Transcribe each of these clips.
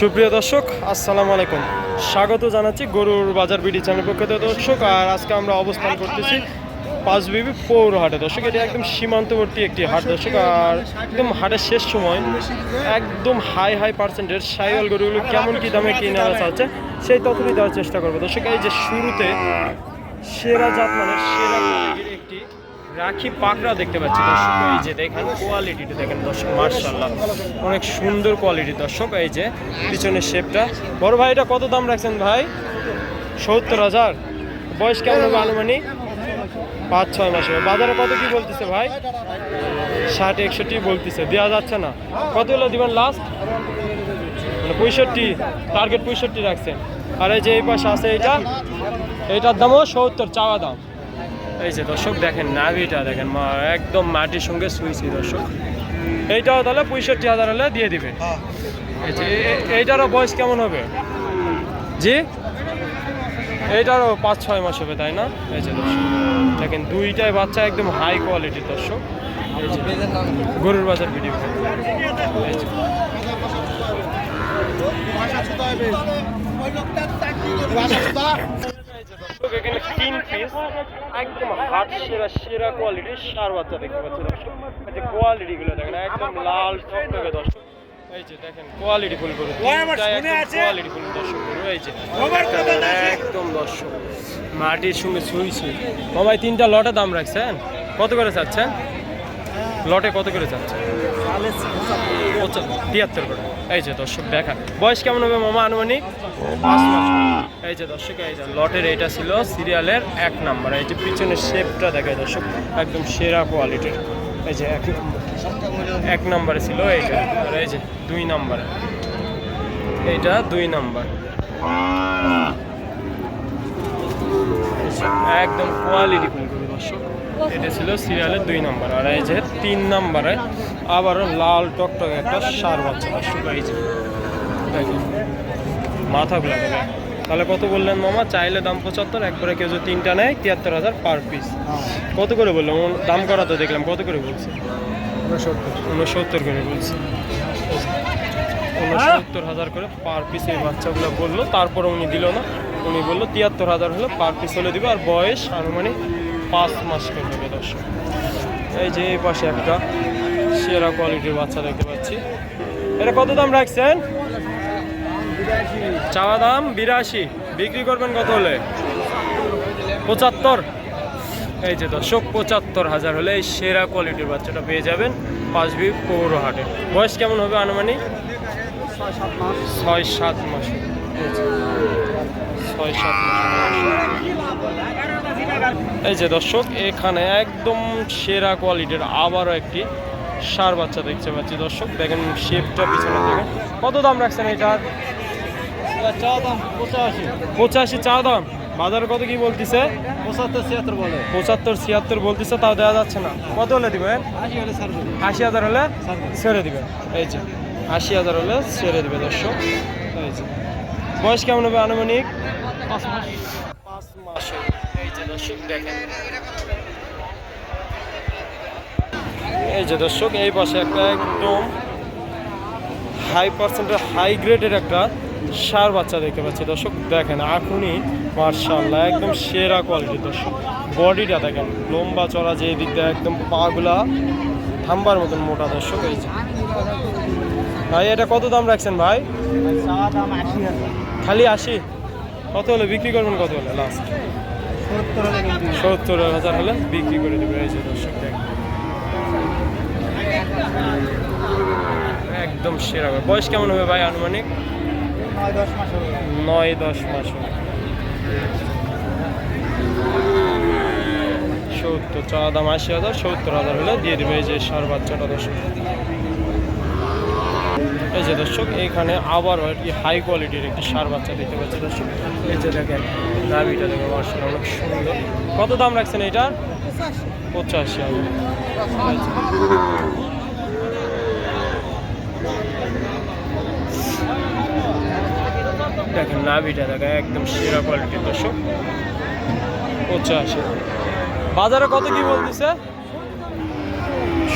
সুপ্রিয় দর্শক আসসালামু আলাইকুম, স্বাগত জানাচ্ছি গরুর বাজার বিডি চ্যানেল পক্ষ থেকে দর্শক। আর আজকে আমরা অবস্থান করতেছি পাঁচবিবি পৌর হাটে দর্শক। এটি একদম সীমান্তবর্তী একটি হাট দর্শক। আর একদম হাটের শেষ সময় একদম হাই পার্সেন্টের সাইওয়াল গরুগুলো কেমন কী দামে কিনে আনা যাচ্ছে সেই তথ্যটি দেওয়ার চেষ্টা করবো দর্শক। এই যে শুরুতে সেরা জাতমানের সেরা একটি রাখি পাকড়া দেখতে পাচ্ছি দর্শক। এই যে দেখেন কোয়ালিটিটা দেখেন দর্শক, মার্শাল্লাহ অনেক সুন্দর কোয়ালিটি দর্শক। এই যে পিছনের শেপটা। বড় ভাই এটা কত দাম রাখছেন ভাই? 70,000। বয়স কেমন হবে আনুমানিক? 5-6 মাস হবে। বাজারে কত কি বলতেছে ভাই? 60-61 বলতেছে, দেওয়া যাচ্ছে না। কত হলো দিবেন লাস্ট? মানে 65, টার্গেট 65 রাখছেন। আর এই যে এই পাশে আছে এইটার দামও 70 চাওয়া দাম। এই যে দর্শক দেখেন নাভিটা দেখেন, একদম মাটির সঙ্গে সুইছি দর্শক। এইটাও তাহলে 65,000 হলে দিয়ে দিবে। এই যে এইটারও বয়স কেমন হবে জি? এইটারও 5-6 মাস হবে তাই না? এই যে দর্শক দেখেন দুইটাই বাচ্চা একদম হাই কোয়ালিটির দর্শক। এই যে গরুর বাজার ভিডিও। এই যে এখানে 3 পিস একদম হাট সেরা কোয়ালিটির সার বাচ্চা দেখতে পাচ্ছি দর্শক। এই যে কোয়ালিটিগুলো দেখেন একদম লাল টকটকে দর্শক। এই যে দেখেন কোয়ালিটি ফুল গরু, কোয়ালিটি ফুল দর্শক গরু। এই যে একদম দর্শক মাটির সঙ্গে ছুঁইছি। ভাই 3টা লটে দাম রাখছেন, কত করে চাচ্ছেন? লটে কত করে চাচ্ছেন? 73 করে। এই যে দর্শক দেখা বয়স কেমন হবে মামা আনুমানিক? 5 মাস। এই যে দর্শক এই যে লটের এইটা ছিল সিরিয়ালের 1 নাম্বার। এই যে পিছনের শেপটা দেখায় দর্শক একদম সেরা কোয়ালিটির। এই যে 1 নাম্বারে ছিল এইটা। আর এই যে 2 নাম্বারে, এইটা 2 নাম্বার। একদম কোয়ালিটি ফুল করে দর্শক। এটা ছিল সিরিয়ালের 2 নাম্বার। আর এই যে 3 নাম্বারে আবারও লাল টকটকে একটা সার বাচ্চা দর্শক। এই যে দেখেন মাথাগুলো দেখেন। তাহলে কত বললেন মামা? চাইলে দাম 75, একবারে কেউ যদি 3টা নেয় 73,000 পার পিস। কত করে বললাম? দাম করা তো দেখলাম, কত করে বলছে? 69 করে বলছে। 69,000 করে পার পিস এই বাচ্চাগুলো বললো। তারপরে উনি দিল না, উনি বললো 73,000 হলে পার পিস হলে দিবে। আর বয়স আনুমানিক 5 মাস করে দেবে দর্শক। এই যে এই পাশে একটা সেরা কোয়ালিটির বাচ্চা দেখতে পাচ্ছি। এটা কত দাম রাখছেন? চাওয়া দাম 82, বিক্রি করবেন কত হলে? 75। এই যে দর্শক 75,000 হলে এই সেরা কোয়ালিটির বাচ্চাটা পেয়ে যাবেন পাঁচবিবি পৌর হাটে। বয়স কেমন হবে আনুমানিক? 6-7 মাস। 6-7 মাস। এই যে দর্শক এখানে একদম সেরা কোয়ালিটির আবারও একটি সার বাচ্চা দেখতে পাচ্ছি দর্শক। দেখেন শেপটা পিছনে দেখেন। কত দাম রাখছেন এটার? চা দাম 85 চা দাম। বাজারে কত কি বলতেছে? 75-76 বলে। 75-76 বলতেছে, তাও দেওয়া যাচ্ছে না। কত হলে দিবেন? 80,000 হলে ছেড়ে দিবেন। এই যে 80,000 হলে ছেড়ে দিবে দর্শক। এই যে বয়স কেমন হবে আনুমানিক? 5 মাস। 5 মাস। এই যে দর্শক দেখেন। এই যে দর্শক এই পাশে একটা একদম হাই পার্সেন্টের হাই গ্রেডের একটা সার বাচ্চা দেখতে পাচ্ছি দর্শক। দেখেন এখনই মার্শাল্লাহ একদম সেরা কোয়ালিটির দর্শক। বডিটা দেখেন লম্বা চড়া, যে দিক দিয়ে একদম পাগুলা থাম্বার মতন মোটা দর্শক। এই যে ভাই এটা কত দাম রাখছেন ভাই? খালি 80। কত হলে বিক্রি করবেন? কত হলে লাস্ট? 70,000 হলে বিক্রি করে দেবে। এই যে দর্শক দেখেন একদম সেরা। বয়স কেমন হবে ভাই আনুমানিক? 9-10 মাস হবে। 70 চা দাম 80,000, 70,000 হলে দিয়ে দেবে এই যে সার বাচ্চাটা দর্শক। এই যে দর্শক এখানে আবারও একটি হাই কোয়ালিটির একটি সার বাচ্চা দেখতে পাচ্ছি দর্শক। এই যে দেখেন নাভিটা দেখেন মার্শাল্লাহ অনেক সুন্দর। কত দাম রাখছেন এইটার? 85,000। দেখেন নাভিটা দেখেন একদম সেরা কোয়ালিটির দর্শক। 85। বাজারে কত কি বলতেছে?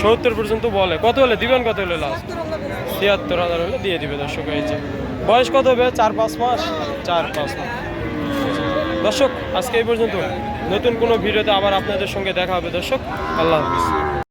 70 পর্যন্ত বলে। কত হলে দিবেন? কত হলে লাস্ট? ৭৬,০০০ হলে দিয়ে দিবে দর্শক। এই যে বয়স কত হবে? ৪-৫ মাস। 4-5 মাস। দর্শক আজকে এই পর্যন্ত, নতুন কোনো ভিডিওতে আবার আপনাদের সঙ্গে দেখা হবে দর্শক। আল্লাহ হাফিজ।